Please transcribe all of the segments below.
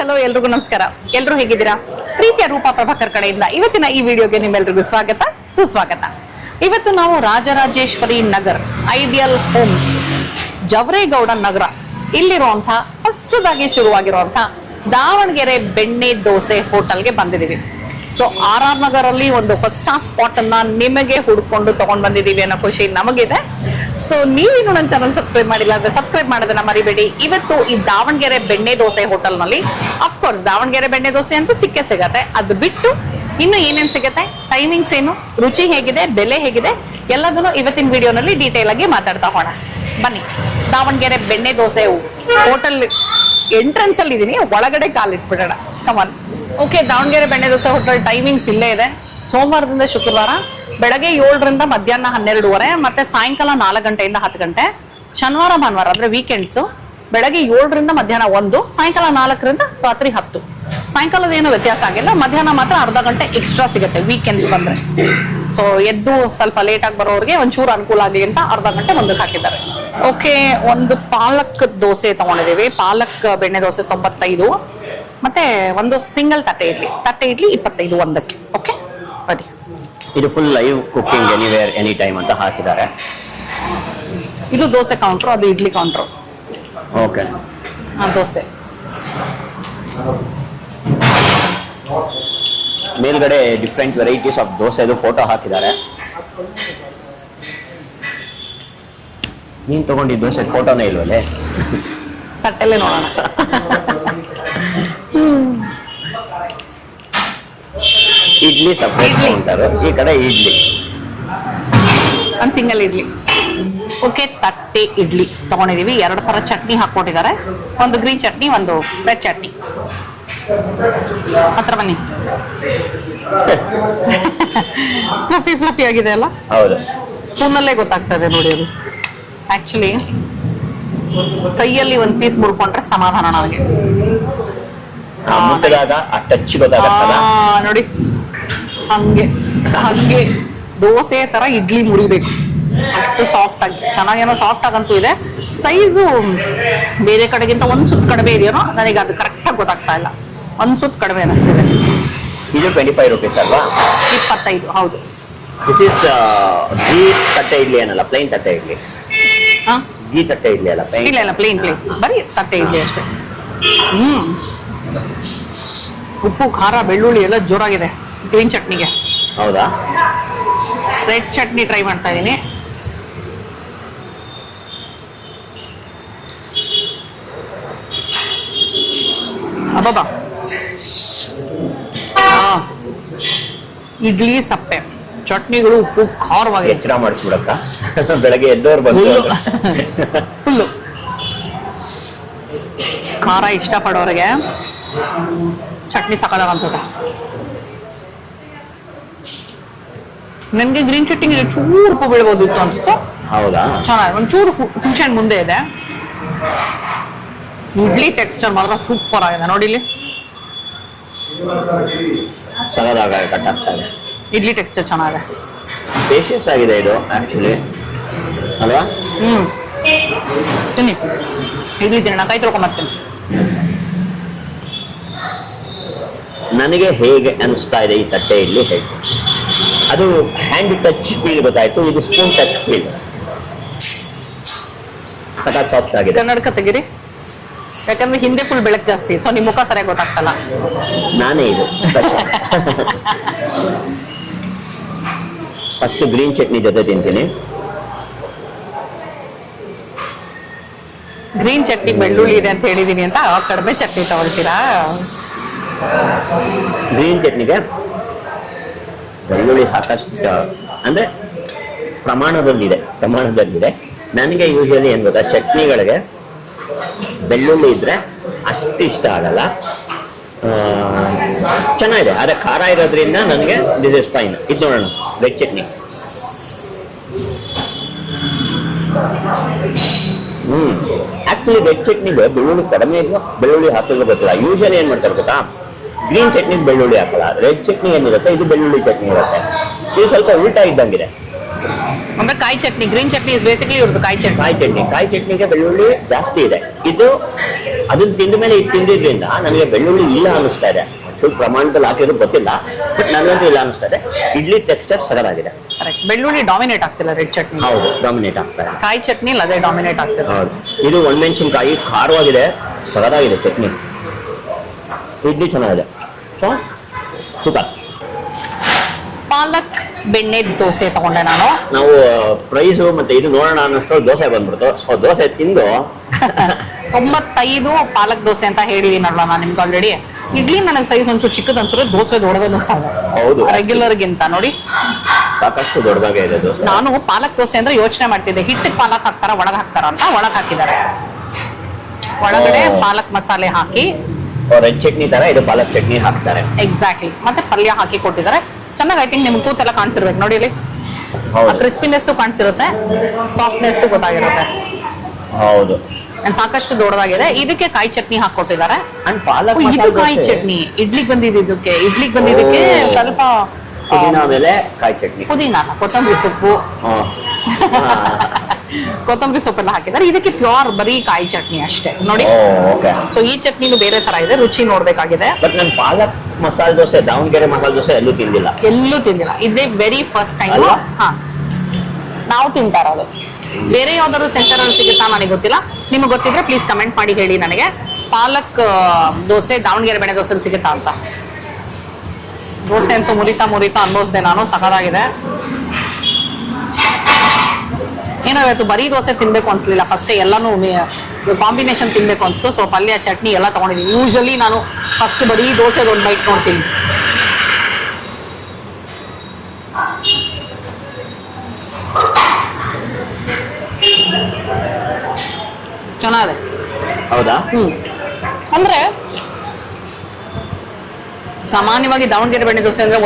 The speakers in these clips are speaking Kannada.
ಹಲೋ ಎಲ್ರಿಗೂ ನಮಸ್ಕಾರ. ಎಲ್ರು ಹೇಗಿದ್ದೀರಾ? ಪ್ರೀತಿಯ ರೂಪಾ ಪ್ರಭಾಕರ್ ಕಡೆಯಿಂದ ಇವತ್ತಿನ ಈ ವಿಡಿಯೋಗೆ ನಿಮ್ಮೆಲ್ರಿಗೂ ಸ್ವಾಗತ ಸುಸ್ವಾಗತ. ಇವತ್ತು ನಾವು ರಾಜರಾಜೇಶ್ವರಿ ನಗರ್ ಐಡಿಯಲ್ ಹೋಮ್ಸ್ ಜವರೇಗೌಡ ನಗರ ಇಲ್ಲಿರುವಂತಹ ಹೊಸದಾಗಿ ಶುರುವಾಗಿರುವಂತಹ ದಾವಣಗೆರೆ ಬೆಣ್ಣೆ ದೋಸೆ ಹೋಟೆಲ್ಗೆ ಬಂದಿದ್ದೀವಿ. ಸೊ RR ನಗರಲ್ಲಿ ಒಂದು ಹೊಸ ಸ್ಪಾಟ್ ಅನ್ನ ನಿಮಗೆ ಹುಡ್ಕೊಂಡು ತಗೊಂಡ್ ಬಂದಿದ್ದೀವಿ ಅನ್ನೋ ಖುಷಿ ನಮಗಿದೆ. ಸೊ ನೀವಿನ್ನು ನನ್ನ ಚಾನಲ್ ಸಬ್ಸ್ಕ್ರೈಬ್ ಮಾಡಿಲ್ಲ ಅಂದ್ರೆ ಸಬ್ಸ್ಕ್ರೈಬ್ ಮಾಡೋದನ್ನ ಮರಿಬೇಡಿ. ಇವತ್ತು ಈ ದಾವಣಗೆರೆ ಬೆಣ್ಣೆ ದೋಸೆ ಹೋಟೆಲ್ ನಲ್ಲಿ ಅಫ್ಕೋರ್ಸ್ ದಾವಣಗೆರೆ ಬೆಣ್ಣೆ ದೋಸೆ ಅಂತ ಸಿಗತ್ತೆ. ಅದು ಬಿಟ್ಟು ಇನ್ನು ಏನೇನ್ ಸಿಗತ್ತೆ, ಟೈಮಿಂಗ್ಸ್ ಏನು, ರುಚಿ ಹೇಗಿದೆ, ಬೆಲೆ ಹೇಗಿದೆ, ಎಲ್ಲದನ್ನು ಇವತ್ತಿನ ವಿಡಿಯೋನಲ್ಲಿ ಡೀಟೇಲ್ ಆಗಿ ಮಾತಾಡ್ತಾ ಹೋಗೋಣ. ಬನ್ನಿ, ದಾವಣಗೆರೆ ಬೆಣ್ಣೆ ದೋಸೆ ಹೋಟೆಲ್ ಎಂಟ್ರೆನ್ಸ್ ಅಲ್ಲಿ ಇದೀನಿ, ಒಳಗಡೆ ಕಾಲಿಟ್ಬಿಡೋಣ. ಕಮಾನ್. ಓಕೆ, ದಾವಣಗೆರೆ ಬೆಣ್ಣೆ ದೋಸೆ ಹೋಟೆಲ್ ಟೈಮಿಂಗ್ಸ್ ಇಲ್ಲೇ ಇದೆ. ಸೋಮವಾರದಿಂದ ಶುಕ್ರವಾರ ಬೆಳಗ್ಗೆ 7ರಿಂದ ಮಧ್ಯಾಹ್ನ 12:30, ಮತ್ತೆ ಸಾಯಂಕಾಲ 4 ಗಂಟೆಯಿಂದ 10 ಗಂಟೆ. ಶನಿವಾರ ಭಾನುವಾರ ಅಂದ್ರೆ ವೀಕೆಂಡ್ಸ್ ಬೆಳಗ್ಗೆ 7ರಿಂದ ಮಧ್ಯಾಹ್ನ 1, ಸಾಯಂಕಾಲ 4ರಿಂದ ರಾತ್ರಿ 10. ಸಾಯಂಕಾಲದ ಏನು ವ್ಯತ್ಯಾಸ ಆಗಿಲ್ಲ, ಮಧ್ಯಾಹ್ನ ಮಾತ್ರ ಅರ್ಧ ಗಂಟೆ ಎಕ್ಸ್ಟ್ರಾ ಸಿಗುತ್ತೆ ವೀಕೆಂಡ್ಸ್ ಬಂದ್ರೆ. ಸೊ ಎದ್ದು ಸ್ವಲ್ಪ ಲೇಟ್ ಆಗಿ ಬರೋರಿಗೆ ಒಂಚೂರು ಅನುಕೂಲ ಆಗಲಿ ಅಂತ ಅರ್ಧ ಗಂಟೆ ಮುಂದಕ್ಕೆ ಹಾಕಿದ್ದಾರೆ. ಓಕೆ, ಒಂದು ಪಾಲಕ್ ದೋಸೆ ತಗೊಂಡಿದ್ದೀವಿ. ಪಾಲಕ್ ಬೆಣ್ಣೆ ದೋಸೆ 95, ಮತ್ತೆ ಒಂದು ಸಿಂಗಲ್ ತಟ್ಟೆ ಇಡ್ಲಿ 25 ಒಂದಕ್ಕೆ. ಓಕೆ ಬನ್ನಿ. ಇದು full live cooking anywhere any time ಅಂತ ಹಾಕಿದ್ದಾರೆ. ಇದು ದೋಸೆ ಕೌಂಟ್ರು, ಅದು ಇಡ್ಲಿ ಕೌಂಟ್ರು. ಓಕೆ, ದೋಸೆ ಮೇಲ್ಗಡೆ ಡಿಫ್ರೆಂಟ್ ವೆರೈಟೀಸ್ ಆಫ್ ದೋಸೆದು ಫೋಟೋ ಹಾಕಿದ್ದಾರೆ. ನೀನ್ ತಗೊಂಡಿದ್ದ ದೋಸೆ ಫೋಟೋನೇ ಇಲ್ವಲ್ಲೇ? ತಟ್ಟೆಲ್ಲೇ ನೋಡೋಣ. ಇಡ್ಲಿ ಸಪ್ರೇಟ್ ಕೌಂಟರ್, ಈ ಕಡೆ ಇಡ್ಲಿ. ಒಂದು ಸಿಂಗಲ್ ಇಡ್ಲಿ. ಓಕೆ, ತಟ್ಟೆ ಇಡ್ಲಿ ತಗೊಂಡಿದೀವಿ. 2 ತರ ಚಟ್ನಿ ಹಾಕೊಟ್ಟಿದ್ದಾರೆ, ಒಂದು ಗ್ರೀನ್ ಚಟ್ನಿ, ಒಂದು ರೆಡ್ ಚಟ್ನಿ. ಹತ್ರ ಬನ್ನಿ. ಫ್ಲಫಿ ಆಗಿದೆ ಅಲ್ಲ? ಹೌದು, ಸ್ಪೂನಲ್ಲೇ ಗೊತ್ತಾಗ್ತದೆ ನೋಡಿ. ಅದು ಆಕ್ಚುಲಿ ಕೈಯಲ್ಲಿ ಒಂದು ಪೀಸ್ ಮುಡ್ಕೊಂಡ್ರೆ ಸಮಾಧಾನ ನನಗೆ. ಮುಟ್ಟಿದಾಗ ಆ ಟಚ್ ಗೊತ್ತಾಗತ್ತಲ್ಲ ನೋಡಿ. ಹಂಗೆ ದೋಸೆ ತರ ಇಡ್ಲಿ ಮುರಿಬೇಕು, ಅಷ್ಟು ಸಾಫ್ಟ್ ಆಗಿ. ಚೆನ್ನಾಗೇನೋ ಸಾಫ್ಟ್ ಆಗಂತೂ ಇದೆ. ಸೈಜು ಬೇರೆ ಕಡೆಗಿಂತ ಒಂದ್ ಸುತ್ತ ಕಡಿಮೆ ಇದೆಯೇನೋ, ನನಗೆ ಅದು ಕರೆಕ್ಟಾಗಿ ಗೊತ್ತಾಗ್ತಾ ಇಲ್ಲ. ಒಂದ್ ಸುತ್ತ ಕಡಿಮೆ ಅನಿಸ್ತಿದೆ. ಇದು 25 ರೂಪೀಸ್ ಅಲ್ವಾ? 25, ಹೌದು. ದಿಸ್ ಇಸ್ ಘೀ ತಟ್ಟೆ ಇಡ್ಲಿ ಏನಲ್ಲ, ಪ್ಲೈನ್ ತಟ್ಟೆ ಇಡ್ಲಿ. ಘೀ ತಟ್ಟೆ ಇಡ್ಲಿ ಅಲ್ಲ, ಇಲ್ಲ ಪ್ಲೇನ್ ಬರೀ ತಟ್ಟೆ ಇಡ್ಲಿ ಅಷ್ಟೇ. ಉಪ್ಪು, ಖಾರ, ಬೆಳ್ಳುಳ್ಳಿ ಎಲ್ಲ ಜೋರಾಗಿದೆ ಗ್ರೀನ್ ಚಟ್ನಿಗೆ. ಹೌದಾ? ರೆಡ್ ಚಟ್ನಿ ಟ್ರೈ ಮಾಡ್ತಾ ಇದ್ದೀನಿ. ಅಬ್ಬಬ್ಬಾ, ಇಡ್ಲಿ ಸಪ್ಪೆ, ಚಟ್ನಿಗಳು ಉಪ್ಪು ಖಾರವಾಗಿ. ಎಚ್ಚರ ಮಾಡಿಸ್ಬಿಡಕ್ಕ, ಬೆಳಗ್ಗೆ ಎದ್ದವ್ರು ಬಂದು ಫುಲ್ಲು ಖಾರ ಇಷ್ಟಪಡೋರಿಗೆ ಚಟ್ನಿ ಸಕ್ಕದಾಗ ಅನ್ಸುತ್ತೆ. ನನಗೆ ಗ್ರೀನ್ ಚಟ್ನಿಗೆ ಚೂರು ಉಪ್ಪು ಬೀಳ್ಬೋದಿತ್ತು ಅನ್ಸುತ್ತೆ. ಹೌದಾ? ಚೆನ್ನಾಗಿ ಒಂಚೂರು ಹುಣಸೆಹಣ್ಣು ಮುಂದೆ ಇದೆ. ಇಡ್ಲಿ ಟೆಕ್ಸ್ಚರ್ ಮಾತ್ರ ಸೂಪರ್ ಆಗಿದೆ ನೋಡಿ. ಇಲ್ಲಿ ಸಲದಾಗ ಕಟ್ ಆಗ್ತಾ ಇದೆ. ಇಡ್ಲಿ ಟೆಕ್ಸ್ಚರ್ ಚೆನ್ನಾಗಿದೆ, ಸ್ಪೇಷಿಯಸ್ ಆಗಿದೆ ಇದು ಆಕ್ಚುಲಿ ಅಲ್ವಾ? ತಿನ್ನಿ ಇಡ್ಲಿ ತಿನ್ನೋಣ, ಕೈ ತೊಳ್ಕೊಂಬರ್ತೀನಿ. ನನಗೆ ಹೇಗೆ ಅನಿಸ್ತಾ ಇದೆ ಈ ತಟ್ಟೆ ಇಡ್ಲಿ ಹೇಗೆ, ಅದು ಹ್ಯಾಂಡ್ ಟಚ್ ಫೀಲ್ ಗೊತ್ತಾಯ್ತು, ಇದು ಸ್ಪೂನ್ ಟಚ್ ಫೀಲ್. ಸಾಫ್ಟ್ ಆಗಿದೆ. ಕನ್ನಡಕ ತೆಗಿರಿ, ಯಾಕಂದ್ರೆ ಹಿಂದೆ ಫುಲ್ ಬೆಳಕು ಜಾಸ್ತಿ, ಸೊ ನಿಮ್ ಮುಖ ಸರಿಯಾಗಿ ಗೊತ್ತಾಗ್ತಲ್ಲ. ನಾನೇ ಇದು ಫಸ್ಟ್ ಗ್ರೀನ್ ಚಟ್ನಿ ಜೊತೆ ತಿಂತೀನಿ. ಗ್ರೀನ್ ಚಟ್ನಿ ಬೆಳ್ಳುಳ್ಳಿ ಇದೆ ಅಂತ ಹೇಳಿದೀನಿ ಅಂತ ಕಡಿಮೆ ಚಟ್ನಿ ತಗೊಳ್ತೀರಾ? ಗ್ರೀನ್ ಚಟ್ನಿಗೆ ಬೆಳ್ಳುಳ್ಳಿ ಸಾಕಷ್ಟು ಅಂದ್ರೆ ಪ್ರಮಾಣದಲ್ಲಿದೆ. ನನಗೆ ಯೂಶಲಿ ಏನ್ ಗೊತ್ತಾ, ಚಟ್ನಿಗಳಿಗೆ ಬೆಳ್ಳುಳ್ಳಿ ಇದ್ರೆ ಅಷ್ಟು ಇಷ್ಟ ಆಗಲ್ಲ. ಚೆನ್ನಾಗಿದೆ, ಆದ್ರೆ ಖಾರ ಇರೋದ್ರಿಂದ ನನಗೆ ದಿಸ್ ಇಸ್ ಫೈನ್. ಇದು ನೋಡೋಣ, ರೆಡ್ ಚಟ್ನಿ. ಆಕ್ಚುಲಿ ರೆಡ್ ಚಟ್ನಿಗೆ ಬೆಳ್ಳುಳ್ಳಿ ಕಡಿಮೆ ಇದ್ವಾ ಬೆಳ್ಳುಳ್ಳಿ ಹಾಕಿದ್ರೆ ಗೊತ್ತಿಲ್ಲ. ಯೂಶಲಿ ಏನ್ ಮಾಡ್ತಾರೆ ಗೊತ್ತಾ, ಗ್ರೀನ್ ಚಟ್ನಿಗೆ ಬೆಳ್ಳುಳ್ಳಿ ಹಾಕಲ್ಲ, ರೆಡ್ ಚಟ್ನಿ ಏನಿರುತ್ತೆ ಇದು ಬೆಳ್ಳುಳ್ಳಿ ಚಟ್ನಿ ಇರುತ್ತೆ. ಇದು ಸ್ವಲ್ಪ ಉಲ್ಟಾ ಇದ್ದಂಗಿದೆ. ಅಂದ್ರೆ ಕಾಯಿ chutney, green chutney is basically ಇವ್ರದ್ದು ಕಾಯಿ ಚಟ್ನಿ. ಕಾಯಿ ಚಟ್ನಿಗೆ ಬೆಳ್ಳುಳ್ಳಿ ಜಾಸ್ತಿ ಇದೆ. ಇದು ಅದನ್ನ ತಿಂದ ಮೇಲೆ ಇದು ತಿಂದಿದ್ರಿಂದ ನನಗೆ ಬೆಳ್ಳುಳ್ಳಿ ಇಲ್ಲ ಅನ್ನಿಸ್ತಾ ಇದೆ. ಸ್ವಲ್ಪ ಪ್ರಮಾಣದಲ್ಲಿ ಹಾಕಿದ್ರು ಗೊತ್ತಿಲ್ಲ, ಬಟ್ ನನಗಂತೂ ಇಲ್ಲ ಅನ್ನಿಸ್ತಾ ಇದೆ. ಇಡ್ಲಿ ಟೆಕ್ಸ್ಚರ್ ಸಗದಾಗಿದೆ. ಕರೆಕ್ಟ್, ಬೆಳ್ಳುಳ್ಳಿ ಡಾಮಿನೇಟ್ ಆಗ್ತಿಲ್ಲ ರೆಡ್ ಚಟ್ನಿ. ಹೌದು, ಡಾಮಿನೇಟ್ ಆಗ್ತಾರೆ. ಕಾಯಿ ಚಟ್ನಿ ಅದೇ ಡಾಮಿನೇಟ್ ಆಗ್ತಿದೆ. ಹೌದು, ಇದು ಒಣಮೆಣಸಿನ್ಕಾಯಿ ಖಾರವಾಗಿದೆ, ಸಗದಾಗಿದೆ ಚಟ್ನಿ. ಇಡ್ಲಿ ಚೆನ್ನಾಗಿದೆ. So super. ಪಾಲಕ್ ಬೆಣ್ಣೆ ದೋಸೆ ತಗೊಂಡೆ ನಾವು ಪ್ರೈಸು ಮತ್ತೆ ಇದು ನೋಡೋಣ ಅನ್ನೋಷ್ಟು ದೋಸೆ ಬಂದ್ಬಿಡ್ತು. ಸೊ ದೋಸೆ ತಿಂದು 95 ಪಾಲಕ್ ದೋಸೆ ಅಂತ ಹೇಳಿದೀನಲ್ವ ನಾನು ನಿಮ್ಗೆ ಆಲ್ರೆಡಿ. ಇಡ್ಲಿ ನನಗೆ ಸೈಜ್ ಒಂಚೂರು ಚಿಕ್ಕದ ಅನ್ಸುತ್ತೆ, ದೋಸೆ ದೊಡ್ಡದು ಅನ್ನಿಸ್ತಾ ಇದೆ. ಹೌದು, ರೆಗ್ಯುಲರ್ ಗಿಂತ ನೋಡಿ ಸಾಕಷ್ಟು ದೊಡ್ಡದಾಗೆ ಇದೆ ದೋಸೆ. ನಾನು ಪಾಲಕ್ ದೋಸೆ ಅಂದ್ರೆ ಯೋಚನೆ ಮಾಡ್ತಿದ್ದೆ, ಹಿಟ್ಟಿಗೆ ಪಾಲಕ್ ಹಾಕ್ತಾರ ಒಳಗ್ ಹಾಕ್ತಾರ ಅಂತ. ಒಳಗ್ ಹಾಕಿದ್ದಾರೆ, ಒಳಗಡೆ ಪಾಲಕ್ ಮಸಾಲೆ ಹಾಕಿ ರೆಡ್ ಚಟ್ನಿ ತರ ಇದು ಪಾಲಕ್ ಚಟ್ನಿ ಹಾಕ್ತಾರೆ. ಎಕ್ಸಾಕ್ಟ್ಲಿ, ಮತ್ತೆ ಪಲ್ಯ ಹಾಕಿ ಕೊಟ್ಟಿದ್ದಾರೆ. ಚೆನ್ನಾಗಿ ಐ ಥಿಂಕ್ ನಿಮ್ಗೆ ತೂತೆಲ್ಲ ಕಾಣಿಸಿರ್ಬೇಕು ನೋಡಿ ಇಲ್ಲಿ. ಕ್ರಿಸ್ಪಿನೆಸ್ ಕಾಣಿಸಿರುತ್ತೆ, ಸಾಫ್ಟ್ನೆಸ್ ಗೊತ್ತಾಗಿರುತ್ತೆ. ಹೌದು, ಸಾಕಷ್ಟು ದೊಡ್ಡದಾಗಿದೆ. ಇದಕ್ಕೆ ಕಾಯಿ ಚಟ್ನಿ ಹಾಕೊಟ್ಟಿದ್ದಾರೆ. ಪಾಲಕ್ ಕಾಯಿ ಚಟ್ನಿ ಇಡ್ಲಿಗೆ ಬಂದಿದ್ದಕ್ಕೆ ಸ್ವಲ್ಪ ಪುದೀನ ಮೇಲೆ ಕಾಯಿ ಚಟ್ನಿ, ಪುದೀನ, ಕೊತ್ತಂಬರಿ ಸೊಪ್ಪು, ಕೊತ್ತಂಬರಿ ಸೊಪ್ಪೆಲ್ಲ ಹಾಕಿದ್ದಾರೆ. ಇದಕ್ಕೆ ಪ್ಯೂರ್ ಬರೀ ಕಾಯಿ ಚಟ್ನಿ ಅಷ್ಟೇ ನೋಡಿ. ಸೊ ಈ ಚಟ್ನಿನು ಬೇರೆ ತರ ಇದೆ, ರುಚಿ ನೋಡ್ಬೇಕಾಗಿದೆ. ಬಟ್ ನಾನು ಪಾಲಕ್ ಮಸಾಲೆ ದೋಸೆ, ದಾವಣಗೆರೆ ಮಸಾಲೆ ದೋಸೆ ಎಲ್ಲೂ ತಿಂದಿಲ್ಲ. ಇದೇ ವೆರಿ ಫಸ್ಟ್ ಟೈಮ್ ನಾವು ತಿಂತಾ ಇರೋದು. ಬೇರೆ ಯಾವ್ದಾದ್ರು ಸೆಂಟರ್ ಅಲ್ಲಿ ಸಿಗುತ್ತಾ ನನಗೆ ಗೊತ್ತಿಲ್ಲ. ನಿಮ್ಗೆ ಗೊತ್ತಿದ್ರೆ ಪ್ಲೀಸ್ ಕಮೆಂಟ್ ಮಾಡಿ ಹೇಳಿ ನನಗೆ. ಪಾಲಕ್ ದೋಸೆ ದಾವಣಗೆರೆ ಬೆಣ್ಣೆ ದೋಸೆ ಸಿಗುತ್ತಾ ಅಂತ. ದೋಸೆ ಅಂತೂ ಮುರಿತಾ ಅನ್ಬೋಸ್ದೆ ನಾನು, ಸಖತ್ತಾಗಿದೆ. ಏನೋ ಇವತ್ತು ಬರೀ ದೋಸೆ ತಿನ್ಬೇಕು ಅನ್ಸಲಿಲ್ಲ, ಫಸ್ಟ್ ಎಲ್ಲಾನು ಕಾಂಬಿನೇಷನ್ ತಿನ್ಬೇಕು ಅನ್ಸ್ತು. ಸೊ ಪಲ್ಯ ಚಟ್ನಿ ಎಲ್ಲ ತಗೊಂಡಿದ್ದೀನಿ. ಯೂಶಲಿ ನಾನು ಫಸ್ಟ್ ಬರೀ ದೋಸೆ ಒಂದು ಬೈಟ್ ನೋಡ್ತೀನಿ. ಚೆನ್ನಾಗಿದೆ. ಹೌದಾ? ಅಂದ್ರೆ ಸಾಮಾನ್ಯವಾಗಿ ದಾವಣಗೆರೆ ಬೆಣ್ಣೆ ದೋಸೆ ಅಂದ್ರೆ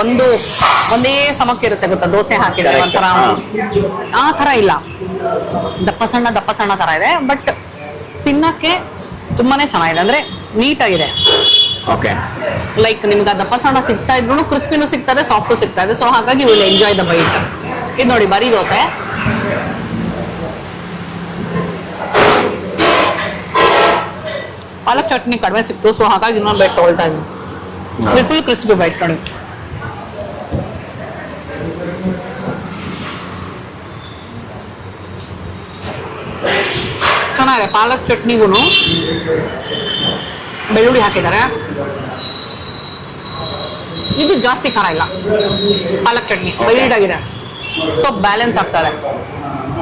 ಒಂದೇ ಸಮಕ್ಕೆ ಇರುತ್ತೆ ಗೊತ್ತಾ, ದೋಸೆ ಹಾಕಿದ್ರೆ ಒಂಥರ. ಆ ತರ ಇಲ್ಲ, ದಪ್ಪ ಸಣ್ಣ ತರ ಇದೆ. ಬಟ್ ತಿನ್ನಕ್ಕೆ ತುಂಬಾನೇ ಚೆನ್ನಾಗಿದೆ, ಅಂದ್ರೆ ನೀಟಾಗಿದೆ. ಲೈಕ್ ನಿಮ್ಗೆ ದಪ್ಪ ಸಣ್ಣ ಸಿಗ್ತಾ ಇದ್ರು ಕ್ರಿಸ್ಪಿನೂ ಸಿಗ್ತದೆ, ಸಾಫ್ಟು ಸಿಗ್ತಾ ಇದೆ. ಸೊ ಹಾಗಾಗಿ ವಿಲ್ ಎಂಜಾಯ್ ದ ಬೈಟ್. ಇದು ನೋಡಿ ಬರೀ ದೋಸೆ. ಪಾಲಕ್ ಚಟ್ನಿ ಕಡಿಮೆ ಸಿಕ್ತು, ಸೊ ಹಾಗಾಗಿ ಇನ್ನೊಂದು ಬೈಟ್ ತಗೊಳ್ತಾ ಇದ್ದೀನಿ. ಫುಲ್ ಕ್ರಿಸ್ಪಿ ಬೈಟ್ ನೋಡಿ. ಚೆನ್ನಾಗಿದೆ. ಪಾಲಕ್ ಚಟ್ನಿಗೂ ಬೆಳ್ಳುಳ್ಳಿ ಹಾಕಿದ್ದಾರೆ. ಇದು ಜಾಸ್ತಿ ಖಾರ ಇಲ್ಲ, ಪಾಲಕ್ ಚಟ್ನಿ ಮೈಲ್ಡ್ ಆಗಿದೆ. ಸೊ ಬ್ಯಾಲೆನ್ಸ್ ಆಗ್ತದೆ.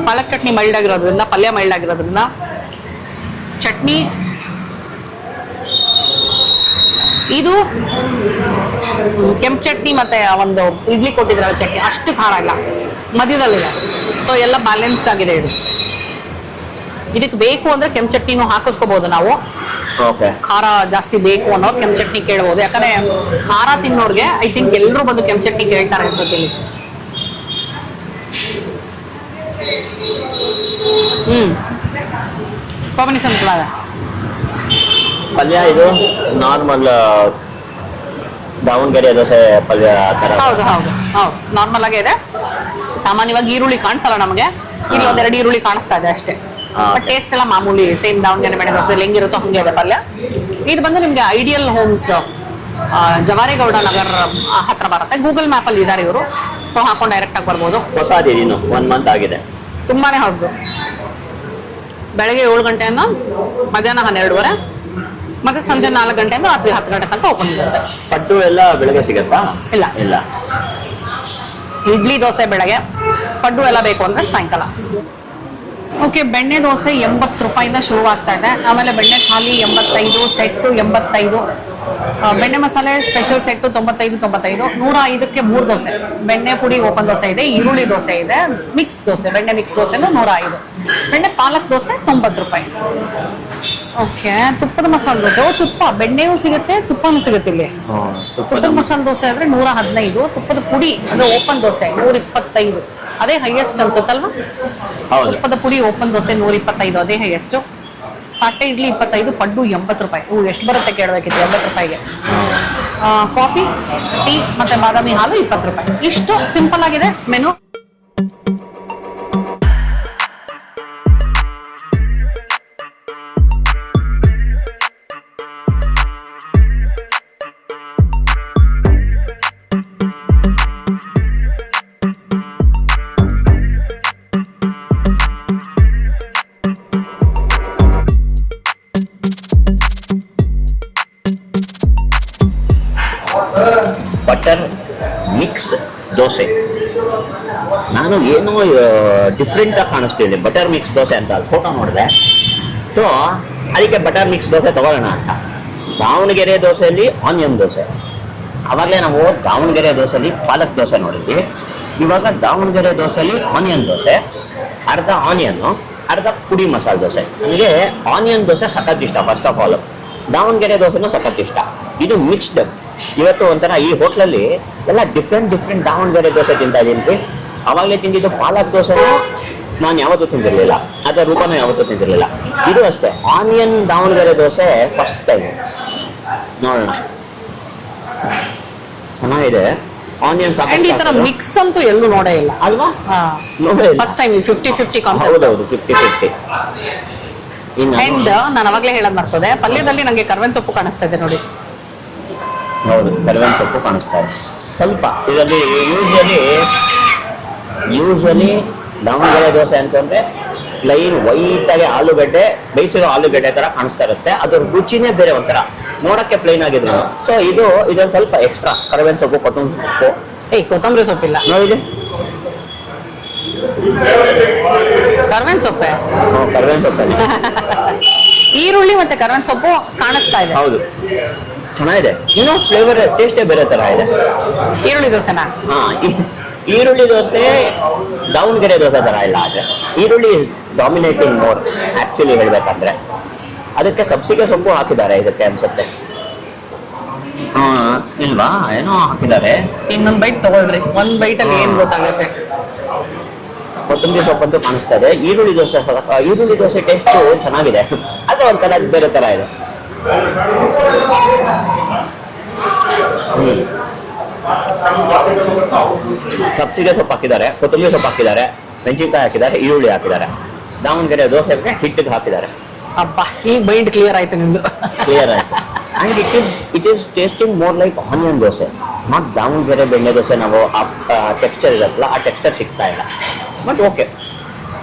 ಪಾಲಕ್ ಚಟ್ನಿ ಮೈಲ್ಡ್ ಆಗಿರೋದ್ರಿಂದ, ಪಲ್ಯ ಮೈಲ್ಡ್ ಆಗಿರೋದ್ರಿಂದ, ಚಟ್ನಿ ಇದು ಕೆಂಪು ಚಟ್ನಿ ಮತ್ತೆ ಒಂದು ಇಡ್ಲಿ ಕೊಟ್ಟಿದ್ರಲ್ಲ ಚಟ್ನಿ, ಅಷ್ಟು ಖಾರ ಇಲ್ಲ, ಮಧ್ಯದಲ್ಲಿದೆ. ಸೊ ಎಲ್ಲ ಬ್ಯಾಲೆನ್ಸ್ಡ್ ಆಗಿದೆ. ಇದಕ್ಕೆ ಬೇಕು ಅಂದ್ರೆ ಕೆಂಪು ಚಟ್ನಿನೂ ಹಾಕಿಸ್ಕೋಬಹುದು ನಾವು. ಖಾರ ಜಾಸ್ತಿ ಬೇಕು ಅನ್ನೋರು ಕೆಂಪು ಚಟ್ನಿ ಕೇಳ್ಬೋದು. ಯಾಕಂದ್ರೆ ಖಾರ ತಿನ್ನೋರ್ಗೆ ಐ ಥಿಂಕ್ ಎಲ್ಲರೂ ಬಂದು ಕೆಂಪು ಚಟ್ನಿ ಕೇಳ್ತಾರೆ ಅನ್ಸುತ್ತೆ ಇಲ್ಲಿ. ಕಾಂಬಿನೇಷನ್ ಕೂಡ ಪಲ್ಯ ಇದು ನಾರ್ಮಲ್ ದಾವಣಗೆರೆ ದೋಸೆ ಪಲ್ಯ ತರ. ಹೌದು ನಾರ್ಮಲ್ ಆಗೇ ಇದೆ. ಸಾಮಾನ್ಯವಾಗಿ ಈರುಳ್ಳಿ ಕಾಣಿಸಲ್ಲ ನಮಗೆ, ಇಲ್ಲಿ ಒಂದೆರಡು ಈರುಳ್ಳಿ ಕಾಣಿಸ್ತಾ ಇದೆ ಅಷ್ಟೇ. ಬಟ್ ಟೇಸ್ಟ್ ಎಲ್ಲ ಮಾಮೂಲಿ ಸೇಮ್ ದಾವಣಗೆರೆ ಬೆಣ್ಣೆ ದೋಸೆ ಹೆಂಗಿರುತ್ತೋ ಹಂಗೆ ಇದೆ ಪಲ್ಯ. ಇದು ಬಂದು ನಿಮ್ಗೆ ಐಡಿಯಲ್ ಹೋಮ್ಸ್ ಜವಾರೇಗೌಡ ನಗರ್ ಹತ್ರ ಬರುತ್ತೆ. ಗೂಗಲ್ ಮ್ಯಾಪ್ ಅಲ್ಲಿ ಇದಾರೆ ಇವರು. ಸೊ ಹಾಕೊಂಡು ಡೈರೆಕ್ಟ್ ಆಗಿ ಬರ್ಬೋದು. ಹೊಸದಿನ್ನು 1 ಮಂತ್ ಆಗಿದೆ. ತುಂಬಾನೇ ಹೌದು. ಬೆಳಗ್ಗೆ 7 ಗಂಟೆಯಿಂದ ಮಧ್ಯಾಹ್ನ 12:30, ಮತ್ತೆ ಸಂಜೆ 4 ಗಂಟೆಯಿಂದ ರಾತ್ರಿ 10 ಗಂಟೆ ತನಕ ಓಪನ್ ಇರುತ್ತೆ. ಪಡ್ಡು ಎಲ್ಲ ಬೆಳಗ್ಗೆ ಸಿಗತ್ತಾ? ಇಲ್ಲ. ಇಡ್ಲಿ ದೋಸೆ ಬೆಳಗ್ಗೆ, ಪಡ್ಡು ಎಲ್ಲ ಬೇಕು ಅಂದ್ರೆ ಸಾಯಂಕಾಲ. ಓಕೆ, ಬೆಣ್ಣೆ ದೋಸೆ 80 ರೂಪಾಯಿಂದ ಶುರುವಾಗ್ತಾ ಇದೆ. ಆಮೇಲೆ ಬೆಣ್ಣೆ ಖಾಲಿ 85, ಸೆಟ್ಟು 85, ಬೆಣ್ಣೆ ಮಸಾಲೆ ಸ್ಪೆಷಲ್ ಸೆಟ್ಟು 95, 105ಕ್ಕೆ 3 ದೋಸೆ. ಬೆಣ್ಣೆ ಪುಡಿ ಓಪನ್ ದೋಸೆ ಇದೆ, ಈರುಳ್ಳಿ ದೋಸೆ ಇದೆ, ಮಿಕ್ಸ್ ದೋಸೆ, ಬೆಣ್ಣೆ ಮಿಕ್ಸ್ ದೋಸೆನೂ 105, ಬೆಣ್ಣೆ ಪಾಲಕ್ ದೋಸೆ 90 ರೂಪಾಯಿ. ಓಕೆ, ತುಪ್ಪದ ಮಸಾಲೆ ದೋಸೆ, ತುಪ್ಪ ಬೆಣ್ಣೆಯೂ ಸಿಗುತ್ತೆ, ತುಪ್ಪನೂ ಸಿಗುತ್ತೆ ಇಲ್ಲಿ. ತುಪ್ಪದ ಮಸಾಲೆ ದೋಸೆ ಆದ್ರೆ 115, ತುಪ್ಪದ ಪುಡಿ ಅಂದ್ರೆ ಓಪನ್ ದೋಸೆ 125, ಅದೇ ಹೈಯೆಸ್ಟ್ ಅನ್ಸುತ್ತಲ್ವಾ? ತುಪ್ಪದ ಪುಡಿ ಓಪನ್ ದೋಸೆ 125, ಅದೇ ಹೈಯೆಸ್ಟ್. ತಟ್ಟೆ ಇಡ್ಲಿ 25, ಪಡ್ಡು 80 ರೂಪಾಯಿ. ಎಷ್ಟು ಬರುತ್ತೆ ಕೇಳಬೇಕಿತ್ತು 80 ರೂಪಾಯಿಗೆ. ಕಾಫಿ, ಟೀ ಮತ್ತೆ ಬಾದಾಮಿ ಹಾಲು 20 ರೂಪಾಯಿ. ಇಷ್ಟು ಸಿಂಪಲ್ ಆಗಿದೆ ಮೆನು. ನಾನು ಏನೋ ಡಿಫ್ರೆಂಟ್ ಆಗಿ ಕಾಣಿಸ್ತೀನಿ, ಬಟರ್ ಮಿಕ್ಸ್ ದೋಸೆ ಅಂತ ಫೋಟೋ ನೋಡಿದೆ. ಸೊ ಅದಕ್ಕೆ ಬಟರ್ ಮಿಕ್ಸ್ ದೋಸೆ ತಗೊಳ್ಳೋಣ ಅಂತ. ದಾವಣಗೆರೆ ದೋಸೆಯಲ್ಲಿ ಆನಿಯನ್ ದೋಸೆ, ಆವಾಗಲೇ ನಾವು ದಾವಣಗೆರೆ ದೋಸೆಯಲ್ಲಿ ಪಾಲಕ್ ದೋಸೆ ನೋಡಿದ್ವಿ. ಇವಾಗ ದಾವಣಗೆರೆ ದೋಸೆಯಲ್ಲಿ ಆನಿಯನ್ ದೋಸೆ, ಅರ್ಧ ಆನಿಯನ್ನು ಅರ್ಧ ಪುಡಿ ಮಸಾಲೆ ದೋಸೆ. ನನಗೆ ಆನಿಯನ್ ದೋಸೆ ಸಖತ್ ಇಷ್ಟ. ಫಸ್ಟ್ ಆಫ್ ಆಲ್ ದಾವಣಗೆರೆ ದೋಸೆನೂ ಸಖತ್ ಇಷ್ಟ. ಇದು ಮಿಕ್ಸ್ಡ್. ಇವತ್ತು ಒಂಥರ ಈ ಹೋಟ್ಲಲ್ಲಿ ಎಲ್ಲ ಡಿಫ್ರೆಂಟ್ ದಾವಣಗೆರೆ ದೋಸೆ ತಿಂತಾ ಇದ್ದೀನಿ. ಆವಾಗಲೇ ತಿಂದಿದ್ದು ಪಾಲಕ್ ದೋಸೆನೂ ನಾನು ಯಾವತ್ತೂ ತಿಂದಿರಲಿಲ್ಲ, ಅದರ ರೂಪನೂ ಯಾವತ್ತೂ ತಿಂದಿರಲಿಲ್ಲ. ಇದು ಅಷ್ಟೇ, onion Davanagere dosa first time ನೋಡೋಣ. ಚೆನ್ನಾಗಿದೆ. ಆನಿಯನ್ ಅಂಡ್ ಈ ತರ ಮಿಕ್ಸ್ ಅಂತೂ ಎಲ್ಲೂ ನೋಡೇ ಇಲ್ಲ ಅಲ್ವಾ? ನೋಡೇ ಇಲ್ಲ. First time 50-50 concept. ಹೌದೌದು, 50-50. ಅಂಡ್ ನಾನು ಅವಾಗಲೇ ಹೇಳೋದು ಮರ್ತದೆ, ಪಲ್ಯದಲ್ಲಿ ನಂಗೆ ಕರ್ಬೇವಿನ ಸೊಪ್ಪು ಕಾಣಿಸ್ತಾ ಇದೆ ನೋಡಿ. ಹೌದು, ಕರಿಬೇವಿನ ಸೊಪ್ಪು ಕಾಣಿಸ್ತಾ ಇದೆ ಸ್ವಲ್ಪ. ಇದರಲ್ಲಿ ಯೂಶಲಿ ದಾವಣಗೆರೆ ದೋಸೆ ಅಂತಂದ್ರೆ ಪ್ಲೈನ್ ವೈಟ್ ಆಗಿ ಆಲೂಗಡ್ಡೆ, ಬೇಯಿಸಿರೋ ಆಲೂಗಡ್ಡೆ ತರ ಕಾಣಿಸ್ತಾ ಇರುತ್ತೆ. ಅದ್ರ ರುಚಿನೇ ಬೇರೆ, ಒಂಥರ ನೋಡಕ್ಕೆ ಪ್ಲೈನ್ ಆಗಿದ್ರು. ಸೊ ಇದೊಂದು ಸ್ವಲ್ಪ ಎಕ್ಸ್ಟ್ರಾ ಕರಿಬೇವಿನ ಸೊಪ್ಪು, ಕೊತ್ತಂಬರಿ ಸೊಪ್ಪು. ಕೊತ್ತಂಬರಿ ಸೊಪ್ಪಿಲ್ಲ ನೋಡಿ, ಕರ್ಬೇವಿನ ಸೊಪ್ಪೆ. ಕರಿಬೇವಿನ ಸೊಪ್ಪಲ್ಲಿ ಈರುಳ್ಳಿ ಮತ್ತೆ ಕರ್ಬೇವಿನ ಸೊಪ್ಪು ಕಾಣಿಸ್ತಾ ಇದೆ. ಹೌದು, ಚೆನ್ನಾಗಿದೆ. ಇನ್ನೂ ಫ್ಲೇವರ್ ಟೇಸ್ಟೇ ಬೇರೆ ತರ ಇದೆ. ಈರುಳ್ಳಿ ದೋಸೆನಾ? ಹಾ, ಈರುಳ್ಳಿ ದೋಸೆ ದಾವಣಗೆರೆ ದೋಸೆ ತರ ಇಲ್ಲ. ಆದ್ರೆ ಈರುಳ್ಳಿ ಡಾಮಿನೇಟಿಂಗ್ ಮೋರ್ ಆಕ್ಚುಲಿ ಹೇಳ್ಬೇಕಂದ್ರೆ. ಅದಕ್ಕೆ ಸಬ್ಸಿಗೆ ಸೊಪ್ಪು ಹಾಕಿದ್ದಾರೆ ಇದಕ್ಕೆ ಅನ್ಸುತ್ತೆ. ಇಲ್ವಾ, ಏನೋ ಹಾಕಿದ್ದಾರೆ. ಇನ್ನೊಂದ್ ಬೈಟ್ ತಗೊಳ್ರಿ, ಒಂದ್ ಬೈಟ್ ಅಲ್ಲಿ ಏನ್ ಗೊತ್ತಾಗುತ್ತೆ. ಕೊತ್ತಂಬರಿ ಸೊಪ್ಪಂತೂ ಕಾಣಿಸ್ತಾ ಇದೆ. ಈರುಳ್ಳಿ ದೋಸೆ ಟೇಸ್ಟ್ ಚೆನ್ನಾಗಿದೆ, ಅದು ಒಂಥರ ಬೇರೆ ತರ ಇದೆ. ಸಬ್ಸಿಗೆ ಸೊಪ್ಪು ಹಾಕಿದ್ದಾರೆ, ಕೊತ್ತಂಬರಿ ಸೊಪ್ಪು ಹಾಕಿದ್ದಾರೆ, ಮೆಣಸಿನ್ಕಾಯಿ ಹಾಕಿದ್ದಾರೆ, ಈರುಳ್ಳಿ ಹಾಕಿದ್ದಾರೆ. ದಾವಣಗೆರೆ ದೋಸೆಗೆ ಹಿಟ್ಟಿಗೆ ಹಾಕಿದ್ದಾರೆ. ಅಬ್ಬಾ, ಈಗ ಮೈಂಡ್ ಕ್ಲಿಯರ್ ಆಯ್ತು ನಿಮ್ದು. ಕ್ಲಿಯರ್ ಆಯ್ತು. And it is tasting more like onion dosa, not Davanagere ಬೆಣ್ಣೆ ದೋಸೆ. ನಾವು ಆ ಟೆಕ್ಸ್ಚರ್ ಇರುತ್ತಲ್ಲ, ಆ ಟೆಕ್ಸ್ಚರ್ ಸಿಗ್ತಾ ಇಲ್ಲ. ಬಟ್ ಓಕೆ,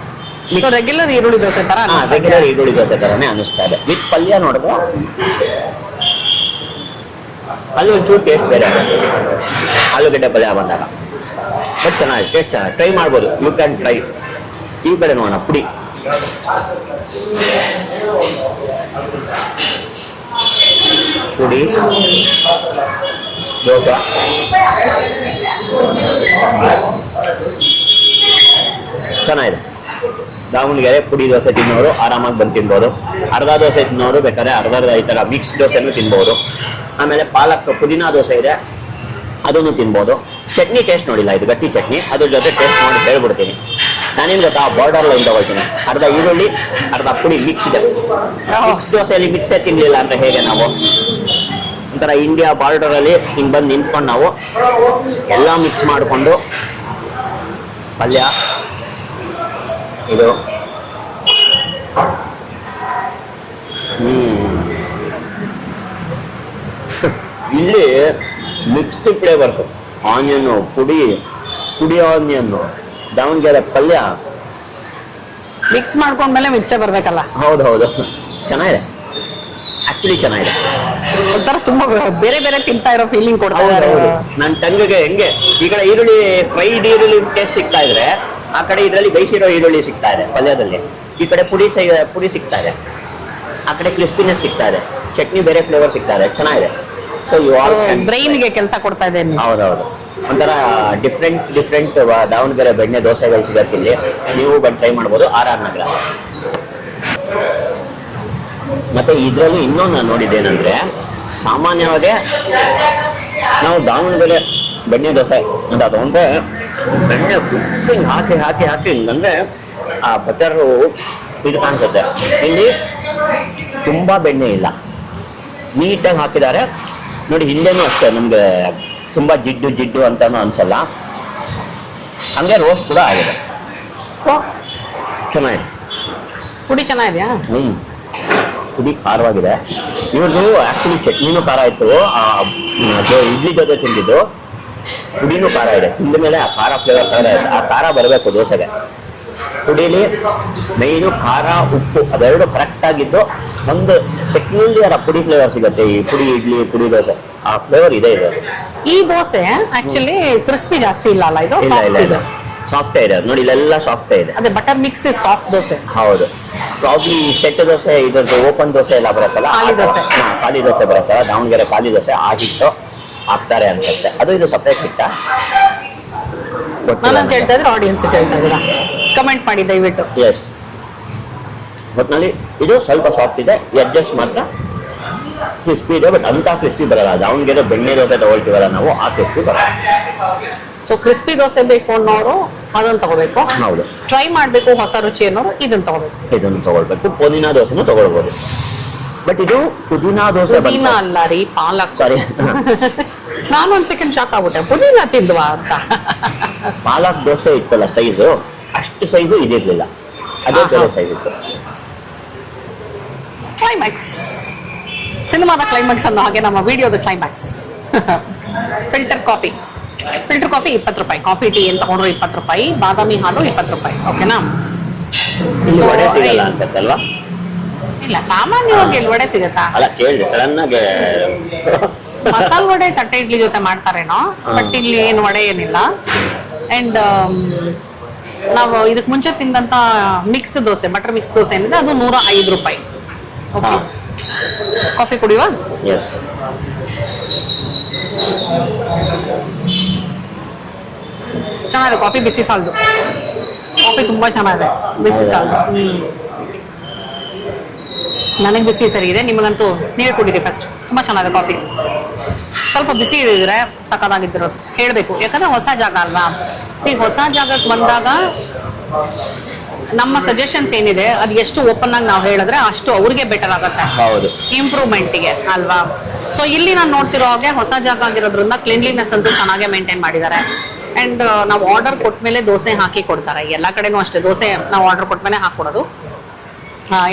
ರೆಗ್ಯುಲರ್ ಈರುಳ್ಳಿ ದೋಸೆ ತರ. ರೆಗ್ಯುಲರ್ ಈರುಳ್ಳಿ ದೋಸೆ ತರನೇ ಅನಿಸ್ತಾ ಇದೆ. ವಿತ್ ಪಲ್ಯ ನೋಡಿದ್ರೆ ಅಲ್ಲಿ ಒಂಚೂರು ಟೇಸ್ಟ್ ಬೇರೆ ಆಗುತ್ತೆ, ಆಲೂಗಡ್ಡೆ ಪಲ್ಯ ಬಂದಾಗ. ಬಟ್ ಚೆನ್ನಾಗಿದೆ, ಟೇಸ್ಟ್ ಚೆನ್ನಾಗಿ. ಟ್ರೈ ಮಾಡ್ಬೋದು, ಯು ಕ್ಯಾನ್ ಟ್ರೈ. ಈ ಕಡೆ ನೋಡೋಣ, ಪುಡಿ ದೋಸೆ ಚೆನ್ನಾಗಿದೆ. ದಾವಣಗೆರೆ ಪುಡಿ ದೋಸೆ ತಿನ್ನೋರು ಆರಾಮಾಗಿ ಬಂದು ತಿನ್ಬೋದು. ಅರ್ಧ ದೋಸೆ ತಿನ್ನೋರು ಬೇಕಾದ್ರೆ ಅರ್ಧ ಈ ಥರ ಮಿಕ್ಸ್ ದೋಸೆನೂ ತಿನ್ಬೋದು. ಆಮೇಲೆ ಪಾಲಕ್ ಪುದೀನಾ ದೋಸೆ ಇದೆ, ಅದನ್ನು ತಿನ್ಬೋದು. ಚಟ್ನಿ ಟೇಸ್ಟ್ ನೋಡಿಲ್ಲ, ಇದು ಗಟ್ಟಿ ಚಟ್ನಿ. ಅದ್ರ ಜೊತೆ ಟೇಸ್ಟ್ ಮಾಡಿ ಹೇಳ್ಬಿಡ್ತೀನಿ. ನಾನೇನು ಗೊತ್ತಾ, ಬಾರ್ಡರ್ ಲೈನ್ ತಗೊಳ್ತೀನಿ. ಅರ್ಧ ಈರುಳ್ಳಿ ಅರ್ಧ ಪುಡಿ ಮಿಕ್ಸ್ ಇದೆ. ಮಿಕ್ಸ್ ದೋಸೆಯಲ್ಲಿ ಮಿಕ್ಸೇ ತಿನ್ನಲಿಲ್ಲ ಅಂದರೆ ಹೇಗೆ ನಾವು? ಒಂಥರ ಇಂಡಿಯಾ ಬಾರ್ಡರಲ್ಲಿ ಹಿಂಗೆ ಬಂದು ನಿಂತ್ಕೊಂಡು ನಾವು ಎಲ್ಲ ಮಿಕ್ಸ್ ಮಾಡಿಕೊಂಡು ಪಲ್ಯ ಇದು ಇಲ್ಲಿ ಮಿಕ್ಸ್ಡ್ ಫ್ಲೇವರ್ಸ್, ಆನಿಯನ್ನು ಪುಡಿ ಆನಿಯನ್ನು, ದಾವಣಗೆರೆ ಪಲ್ಯ ಮಿಕ್ಸ್ ಮಾಡ್ಕೊಂಡ್ಮೇಲೆ ಮಿಕ್ಸೇ ಬರ್ಬೇಕಲ್ಲ. ಹೌದು, ಚೆನ್ನಾಗಿದೆ. ಆಕ್ಚುಲಿ ಚೆನ್ನಾಗಿದೆ. ಒಂಥರ ತುಂಬಾ ಬೇರೆ ಬೇರೆ ತಿಂತಾ ಇರೋ ಫೀಲಿಂಗ್ ಕೊಡ್ತಾ ಇದ್ದಾರೆ. ನನ್ನ ಟಂಗಿಗೆ ಹೆಂಗೆ ಈ ಕಡೆ ಈರುಳ್ಳಿ, ಫ್ರೈಡ್ ಈರುಳ್ಳಿ ಟೇಸ್ಟ್ ಸಿಗ್ತಾ ಇದ್ರೆ, ಆ ಕಡೆ ಇದರಲ್ಲಿ ಬೇಯಿಸಿರೋ ಈರುಳ್ಳಿ ಸಿಗ್ತಾ ಇದೆ ಪಲ್ಯದಲ್ಲಿ. ಈ ಕಡೆ ಪುಡಿ ಸಿಗ್ತಾ ಇದೆ, ಆ ಕಡೆ ಕ್ರಿಸ್ಪಿನೆಸ್ ಸಿಗ್ತಾ ಇದೆ, ಚಟ್ನಿ ಬೇರೆ ಫ್ಲೇವರ್ ಸಿಗ್ತಾ ಇದೆ. ಚೆನ್ನಾಗಿದೆ. ಸೊ ಯು ಆಲ್ ಬ್ರೈನ್ಗೆ ಕೆಲಸ ಕೊಡ್ತಾ ಇದೆ. ಹೌದೌದು, ಒಂಥರ ಡಿಫ್ರೆಂಟ್ ದಾವಣಗೆರೆ ಬೆಣ್ಣೆ ದೋಸೆಗಳು ಸಿಗತ್ತೆ ಇಲ್ಲಿ. ನೀವು ಬಂದು ಟ್ರೈ ಮಾಡ್ಬೋದು, RR ನಗರ. ಮತ್ತೆ ಇದರಲ್ಲಿ ಇನ್ನೊಂದು ನಾನು ನೋಡಿದ್ದೇನೆಂದ್ರೆ, ಸಾಮಾನ್ಯವಾಗಿ ನಾವು ದಾವಣಗೆರೆ ಬೆಣ್ಣೆ ದೋಸೆ ಅಂತ ತಗೊಂಡ್ರೆ ಬೆಣ್ಣೆ ಹಿಂಗೆ ಹಾಕಿ ಹಿಂಗಂದ್ರೆ ಆ ಬಟರು ಇದು ಕಾಣಿಸುತ್ತೆ. ಇಲ್ಲಿ ತುಂಬಾ ಬೆಣ್ಣೆ ಇಲ್ಲ, ನೀಟಾಗಿ ಹಾಕಿದ್ದಾರೆ ನೋಡಿ. ಹಿಂದೆನೂ ಅಷ್ಟೇ, ನಮ್ಗೆ ತುಂಬಾ ಜಿಡ್ಡು ಅಂತಾನು ಅನ್ಸಲ್ಲ. ಹಂಗೆ ರೋಸ್ಟ್ ಕೂಡ ಆಗಿದೆ, ಚೆನ್ನಾಗಿದೆ. ಪುಡಿ ಚೆನ್ನಾಗಿದೆಯಾ? ಪುಡಿ ಖಾರವಾಗಿದೆ. ಇವ್ರದ್ದು ಆಕ್ಚುಲಿ ಚಟ್ನಿನೂ ಖಾರ ಇತ್ತು. ಇಡ್ಲಿ ಜೊತೆ ತಿಂದಿದ್ದು ಪುಡಿನೂ ಖಾರ ಇದೆ. ತಿಂದ ಮೇಲೆ ಆ ಖಾರ ಫ್ಲೇವರ್ ಖಾರ ಇದೆ. ಆ ಖಾರ ಬರಬೇಕು ದೋಸೆಗೆ. ಪುಡಿಲಿ ಮೈನು ಖಾರ ಉಪ್ಪು ಅದೆರಡು ಕರೆಕ್ಟ್ ಆಗಿದ್ದು ಒಂದು ಪೆಕ್ಯುಲಿಯರ್ ಪುಡಿ ಫ್ಲೇವರ್ ಸಿಗುತ್ತೆ. ಈ ಪುಡಿ ಇಡ್ಲಿ ಪುಡಿ ದೋಸೆ ಆ ಫ್ಲೇವರ್ ಇದೆ. ಈ ದೋಸೆ ಆಕ್ಚುಲಿ ಕ್ರಿಸ್ಪಿ ಜಾಸ್ತಿ ಇಲ್ಲ ಅಲ್ಲ, ಇದು ಇಲ್ಲ ಸಾಫ್ಟ್ ಇಲ್ಲ ಇಲ್ಲ ಇದೆ. ಸಾಫ್ಟ್ ಇದೆ ನೋಡಿ, ಇಲ್ಲೆಲ್ಲ ಸಾಫ್ಟ್ ಇದೆ. ಅದೇ butter mix is soft dosa. ಹೌದು, ಪ್ರಾಬ್ಲಿ ಸೆಟ್ ದೋಸೆ ಇದ್ರದ್ದು ಓಪನ್ ದೋಸೆ ಎಲ್ಲ ಬರುತ್ತಲ್ಲ, ಖಾಲಿ ದೋಸೆ. ಖಾಲಿ ದೋಸೆ ಬರುತ್ತಲ್ಲ, ದಾವಣಗೆರೆ ಖಾಲಿ ದೋಸೆ ಆ ಹಿಟ್ಟು ಹಾಕ್ತಾರೆ ಅನ್ಸುತ್ತೆ. ಅದು ಇದು ಸಪ್ರೇಟ್ ಹಿಟ್ಟ ನಾನಂತ ಹೇಳ್ತಾ ಇದ್ರೆ ಆಡಿಯನ್ಸ್ ಹೇಳ್ತಾ ಇದ್ದೀರಾ, ಕಮೆಂಟ್ ಮಾಡಿ ದಯವಿಟ್ಟು. ಎಸ್, ಒಟ್ಟಿನಲ್ಲಿ ಇದು ಸ್ವಲ್ಪ ಸಾಫ್ಟ್ ಇದೆ, ಎಡ್ಜಸ್ ಮಾತ್ರ ಕ್ರಿಸ್ಪಿ ಇದೆ. ಬಟ್ ಅಂತ ಕ್ರಿಸ್ಪಿ ಬರಲ್ಲ. ದಾವಣಗೆರೆ ಬೆಣ್ಣೆ ದೋಸೆ ತಗೊಳ್ತೀವಲ್ಲ ನಾವು, ಆ ಕ್ರಿಸ್ಪಿ ಬರಲ್ಲ. ಸೊ ಕ್ರಿಸ್ಪಿ ದೋಸೆ ಬೇಕು ಅನ್ನೋರು ಅದನ್ನ ತಗೋಬೇಕು. ಹೌದು, ಟ್ರೈ ಮಾಡ್ಬೇಕು ಹೊಸ ರುಚಿ ಅನ್ನೋರು ಇದನ್ನ ತಗೋಬೇಕು. ಇದನ್ನು ತಗೊಳ್ಬೇಕು. ಪುದೀನಾ ದೋಸೆನೂ ತಗೊಳ್ಬೋದು. ಬಟ್ ಇದು ಪುದೀನಾ ದೋಸೆ ಪುದೀನ ಅಲ್ಲ ರೀ, ಪಾಲಕ್. ಸಾರಿ, ನಾನು ಒಂದ್ ಸೆಕೆಂಡ್ ಶಾಕ್ ಆಗ್ಬಿಟ್ಟೆ, ಪುದೀನ ತಿಂದ್ವಾ ಅಂತ. ಪಾಲಕ್ ದೋಸೆ ಇತ್ತಲ್ಲ ಸೈಜು, ಅಷ್ಟು ಸೈಜು ಇದಿರ್ಲಿಲ್ಲ, ಅದೇ ಬೇರೆ ಸೈಜ್ ಇತ್ತು. ಕ್ಲೈಮ್ಯಾಕ್ಸ್, ಸಿನಿಮಾದ ಕ್ಲೈಮ್ಯಾಕ್ಸ್ ಅನ್ನೋ ಹಾಗೆ ನಮ್ಮ ವಿಡಿಯೋದ ಕ್ಲೈಮ್ಯಾಕ್ಸ್. ಫಿಲ್ಟರ್ ಕಾಫಿ 20 ರೂಪಾಯಿ, ಕಾಫಿ ಟೀ ಅಂತ ತಗೊಂಡ್ರು 20 ರೂಪಾಯಿ, ಬಾದಾಮಿ ಹಾಲು 20 ರೂಪಾಯಿ. ಓಕೆನಾ? ಇಲ್ಲಿ So, ವಡೆ ಸಿಗಲ್ಲ ಅನ್ಸತ್ತಲ್ವಾ? ಇಲ್ಲ, ಸಾಮಾನ್ಯವಾಗಿ ಎಲ್ಲಿ ವಡೆ ಸಿಗತ್ತಾ? ಅಲ್ಲ ಕೇಳಿದೆ ಸಡನ್ ಆಗಿ. ಮಸಾಲ ವಡೆ ತಟ್ಟೆ ಇಡ್ಲಿ ಜೊತೆ ಮಾಡ್ತಾರೇನೋ, ಬಟ್ ಇಲ್ಲಿ ಏನು ವಡೆ ಏನಿಲ್ಲ. ಅಂಡ್ ನಾವು ಇದಕ್ ಮುಂಚೆ ತಿಂದಂತ mix dosa, butter mix dosa ಏನಿದೆ ಅದು 105 ರೂಪಾಯಿ. ಓಕೆ, ಕಾಫಿ ಕುಡಿಯುವ? ಎಸ್, ಚೆನ್ನಾಗಿದೆ ಕಾಫಿ, ಬಿಸಿ ಸಾಲ್ದು ಕಾಫಿ ತುಂಬಾ ಚೆನ್ನಾಗಿದೆ, ಬಿಸಿ ಸಾಲ್ದು. ನನಗೆ ಬಿಸಿ ಸರಿಗಿದೆ, ನಿಮಗಂತೂ ನೀವೇ ಕುಡೀರಿ ಫಸ್ಟ್. ತುಂಬಾ ಚೆನ್ನಾಗಿದೆ ಕಾಫಿ. ಸ್ವಲ್ಪ ಬಿಸಿ ಇದ್ರೆ ಸಕ್ಕತ್ತಾಗಿದ್ದಿರೋದು ಹೇಳ್ಬೇಕು, ಯಾಕಂದ್ರೆ ಹೊಸ ಜಾಗ ಅಲ್ವಾ. ಹೊಸ ಜಾಗಕ್ಕೆ ಬಂದಾಗ ನಮ್ಮ ಸಜೆಷನ್ಸ್ ಏನಿದೆ ಅದು ಎಷ್ಟು ಓಪನ್ ಆಗಿ ನಾವು ಹೇಳಿದ್ರೆ ಅಷ್ಟು ಅವ್ರಿಗೆ ಬೆಟರ್ ಆಗುತ್ತೆ, ಹೌದು, ಇಂಪ್ರೂವ್ಮೆಂಟ್ಗೆ ಅಲ್ವಾ. ಸೊ ಇಲ್ಲಿ ನಾನು ನೋಡ್ತಿರೋ ಹಾಗೆ ಹೊಸ ಜಾಗ ಆಗಿರೋದ್ರಿಂದ ಕ್ಲೀನ್ಲಿನೆಸ್ ಅಂತೂ ಚೆನ್ನಾಗೇ ಮೇಂಟೈನ್ ಮಾಡಿದ್ದಾರೆ. ಅಂಡ್ ನಾವು ಆರ್ಡರ್ ಕೊಟ್ಮೇಲೆ ದೋಸೆ ಹಾಕಿ ಕೊಡ್ತಾರೆ. ಎಲ್ಲ ಕಡೆನೂ ಅಷ್ಟೇ, ದೋಸೆ ನಾವು ಆರ್ಡರ್ ಕೊಟ್ಮೇಲೆ ಹಾಕೊಡೋದು.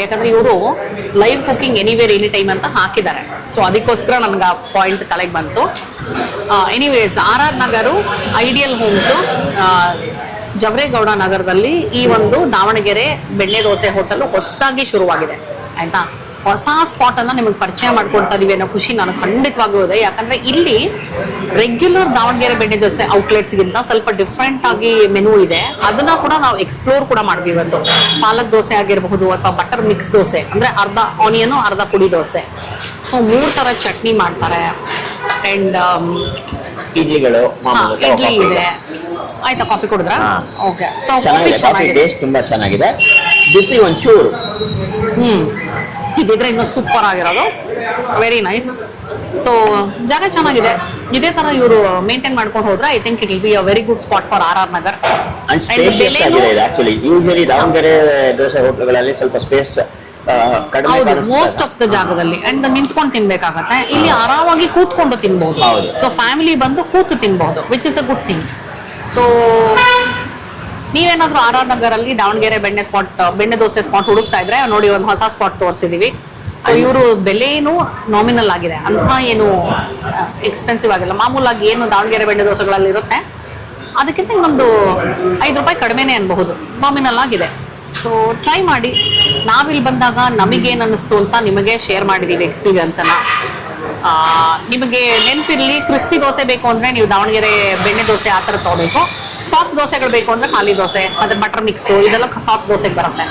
ಯಾಕಂದ್ರೆ ಇವರು live cooking anywhere any time ಅಂತ ಹಾಕಿದ್ದಾರೆ. ಸೊ ಅದಕ್ಕೋಸ್ಕರ ನನ್ಗೆ ಆ ಪಾಯಿಂಟ್ ತಲೆಗೆ ಬಂತು. Anyways, RR ನಗರು ideal homes Javaregowda ನಗರದಲ್ಲಿ ಈ ಒಂದು ದಾವಣಗೆರೆ ಬೆಣ್ಣೆ ದೋಸೆ ಹೋಟೆಲ್ ಹೊಸದಾಗಿ ಶುರುವಾಗಿದೆ ಆಯ್ತಾ. ಹೊಸ ಸ್ಪಾಟ್ ಅನ್ನ ನಿಮಗೆ ಪರಿಚಯ ಮಾಡ್ಕೊಡ್ತಾ ಇದೀವಿ ಅನ್ನೋ ಖುಷಿ ನನಗೆ ಖಂಡಿತವಾಗೂ ಇದೆ. ಯಾಕಂದ್ರೆ ಇಲ್ಲಿ ರೆಗ್ಯುಲರ್ ದಾವಣಗೆರೆ ಬೆಣ್ಣೆ ದೋಸೆ ಔಟ್ಲೆಟ್ಸ್ ಗಿಂತ ಸ್ವಲ್ಪ ಡಿಫ್ರೆಂಟ್ ಆಗಿ ಮೆನು ಇದೆ. ಅದನ್ನ ಕೂಡ ನಾವು ಎಕ್ಸ್ಪ್ಲೋರ್ ಕೂಡ ಮಾಡಿದ್ವಿ. ಇವತ್ತು ಪಾಲಕ್ ದೋಸೆ ಆಗಿರಬಹುದು ಅಥವಾ ಬಟರ್ ಮಿಕ್ಸ್ ದೋಸೆ, ಅಂದ್ರೆ ಅರ್ಧ ಆನಿಯನ್ ಅರ್ಧ ಪುಡಿ ದೋಸೆ. ಸೊ 3 ತರ ಚಟ್ನಿ ಮಾಡ್ತಾರೆ. ಅಂಡ್ ಇಡ್ಲಿಗಳು, ಇಡ್ಲಿ ಇದೆ. ಆಯ್ತಾ, ಕಾಫಿ ಕುಡಿದ್ರ? ಓಕೆ. ಸೊ ಕಾಫಿ ಕಾಫಿ ಚೆನ್ನಾಗಿದೆ, ಟೇಸ್ಟ್ ತುಂಬಾ ಚೆನ್ನಾಗಿದೆ. ಬಿಸಿ ಒಂಚೂರು ಇದಿದ್ರೆ ಇನ್ನೂ ಸೂಪರ್ ಆಗಿರೋದು. Very nice. ಸೊ ಜಾಗ ಚೆನ್ನಾಗಿದೆ. ಇದೇ ತರ ಇವರು ಮೇಂಟೈನ್ ಮಾಡ್ಕೊಂಡು ಹೋದ್ರೆ I think it will be a very good spot for RR Nagar. And spacious ಆಗಿದೆ ಇದು ಆಕ್ಚುಲಿ. ಯೂಶಲಿ ದಾವಣಗೆರೆ ದೋಸೆ ಹೋಟೆಲ್ಗಳಲ್ಲಿ ಸ್ವಲ್ಪ ಸ್ಪೇಸ್ ಕಡಿಮೆ ಹೌದು, ಕಾಣಿಸುತ್ತೆ. ಮೋಸ್ಟ್ ಆಫ್ ದ ಜಾಗದಲ್ಲಿ ಅಂಡ್ ನಿಂತ್ಕೊಂಡು ತಿನ್ಬೇಕಾಗತ್ತೆ. ಇಲ್ಲಿ ಆರಾಮಾಗಿ ಕೂತ್ಕೊಂಡು ತಿನ್ಬಹುದು. ಹೌದು. ಸೊ ಫ್ಯಾಮಿಲಿ ಬಂದು ಕೂತು ತಿನ್ಬಹುದು, which is a good thing. So ನೀವೇನಾದ್ರೂ RR ನಗರಲ್ಲಿ ದಾವಣಗೆರೆ ಬೆಣ್ಣೆ ದೋಸೆ ಸ್ಪಾಟ್ ಹುಡುಕ್ತಾ ಇದ್ರೆ ನೋಡಿ, ಒಂದು ಹೊಸ ಸ್ಪಾಟ್ ತೋರಿಸಿದೀವಿ. ಸೊ ಇವರು ಬೆಲೆನೂ ನಾಮಿನಲ್ ಆಗಿದೆ, ಅಂತ ಏನು ಎಕ್ಸ್ಪೆನ್ಸಿವ್ ಆಗಿಲ್ಲ. ಮಾಮೂಲಾಗಿ ಏನು ದಾವಣಗೆರೆ ಬೆಣ್ಣೆ ದೋಸೆಗಳಲ್ಲಿ ಇರುತ್ತೆ ಅದಕ್ಕಿಂತ ಇನ್ನೊಂದು 5 ರೂಪಾಯಿ ಕಡಿಮೆನೇ ಅನ್ಬಹುದು, ನಾಮಿನಲ್ ಆಗಿದೆ. ಸೊ ಟ್ರೈ ಮಾಡಿ. ನಾವಿಲ್ಲಿ ಬಂದಾಗ ನಮಗೇನು ಅನ್ನಿಸ್ತು ಅಂತ ನಿಮಗೆ ಶೇರ್ ಮಾಡಿದೀವಿ ಎಕ್ಸ್ಪೀರಿಯನ್ಸನ್ನು. ನಿಮಗೆ ನೆನಪಿರಲಿ, ಕ್ರಿಸ್ಪಿ ದೋಸೆ ಬೇಕು ಅಂದರೆ ನೀವು ದಾವಣಗೆರೆ ಬೆಣ್ಣೆ ದೋಸೆ ಆ ಥರ ತೊಗೋಬೇಕು. ಸಾಫ್ಟ್ ದೋಸೆಗಳು ಬೇಕು ಅಂದರೆ ಖಾಲಿ ದೋಸೆ, ಮತ್ತು ಬಟರ್ ಮಿಕ್ಸು ಇದೆಲ್ಲ ಸಾಫ್ಟ್ ದೋಸೆಗೆ ಬರುತ್ತೆ.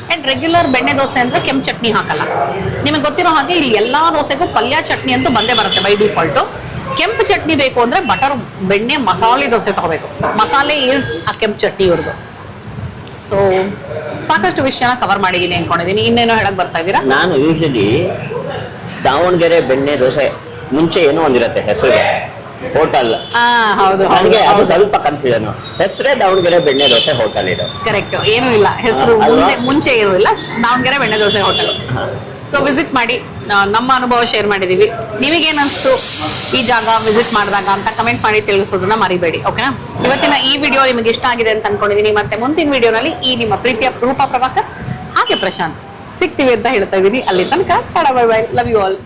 ಆ್ಯಂಡ್ ರೆಗ್ಯುಲರ್ ಬೆಣ್ಣೆ ದೋಸೆ ಅಂದರೆ ಕೆಂಪು ಚಟ್ನಿ ಹಾಕಲ್ಲ. ನಿಮಗೆ ಗೊತ್ತಿರೋ ಹಾಗೆ ಇಲ್ಲಿ ಎಲ್ಲ ದೋಸೆಗೂ ಪಲ್ಯ ಚಟ್ನಿ ಅಂತೂ ಬಂದೇ ಬರುತ್ತೆ ಬೈ ಡಿಫಾಲ್ಟು. ಕೆಂಪು ಚಟ್ನಿ ಬೇಕು ಅಂದರೆ ಬಟರ್ ಬೆಣ್ಣೆ ಮಸಾಲೆ ದೋಸೆ ತಗೋಬೇಕು. ಮಸಾಲೆ ಈಸ್ ಆ ಕೆಂಪು ಚಟ್ನಿ ಇವ್ರದ್ದು. ಸೊ ಸಾಕಷ್ಟು ವಿಷಯನ ಕವರ್ ಮಾಡಿದ್ದೀನಿ ಅನ್ಕೊಂಡಿದ್ದೀನಿ. ಇನ್ನೇನೋ ಹೇಳಕ್ ಬರ್ತಾ ಇದ್ದೀರಾ? ನಾನು ಯೂಶಲಿ ದಾವಣಗೆರೆ ಬೆಣ್ಣೆ ದೋಸೆ ಮುಂಚೆ ಏನೋ ಒಂದಿರುತ್ತೆ ಹೆಸರು ಹೋಟೆಲ್, ಹೌದು, ನನಗೆ ಅದು ಸ್ವಲ್ಪ ಕನ್ಫ್ಯೂಷನ್. ಹೆಸರೇ ದಾವಣಗೆರೆ ಬೆಣ್ಣೆ ದೋಸೆ ಹೋಟೆಲ್ ಇದು. ಕರೆಕ್ಟ್, ಏನೂ ಇಲ್ಲ ಹೆಸರು ಮುಂಚೆ ಏನೂ ಇಲ್ಲ, ದಾವಣಗೆರೆ ಬೆಣ್ಣೆ ದೋಸೆ ಹೋಟೆಲ್. ಸೊ ವಿಸಿಟ್ ಮಾಡಿ, ನಮ್ಮ ಅನುಭವ ಶೇರ್ ಮಾಡಿದೀವಿ. ನಿಮಗೇನ್ ಅನ್ಸ್ತು ಈ ಜಾಗ ವಿಸಿಟ್ ಮಾಡಿದಾಗ ಅಂತ ಕಮೆಂಟ್ ಮಾಡಿ ತಿಳಿಸೋದನ್ನ ಮರಿಬೇಡಿ. ಓಕೆನಾ? ಇವತ್ತಿನ ಈ ವಿಡಿಯೋ ನಿಮಗೆ ಇಷ್ಟ ಆಗಿದೆ ಅಂತ ಅನ್ಕೊಂಡಿದೀನಿ. ಮತ್ತೆ ಮುಂದಿನ ವಿಡಿಯೋನಲ್ಲಿ ಈ ನಿಮ್ಮ ಪ್ರೀತಿಯ ರೂಪಾ ಪ್ರಭಾಕರ್ ಹಾಗೆ ಪ್ರಶಾಂತ್ ಸಿಗ್ತೀವಿ ಅಂತ ಹೇಳ್ತಾ ಇದೀನಿ. ಅಲ್ಲಿ ತನಕ tata, bye bye, love you all.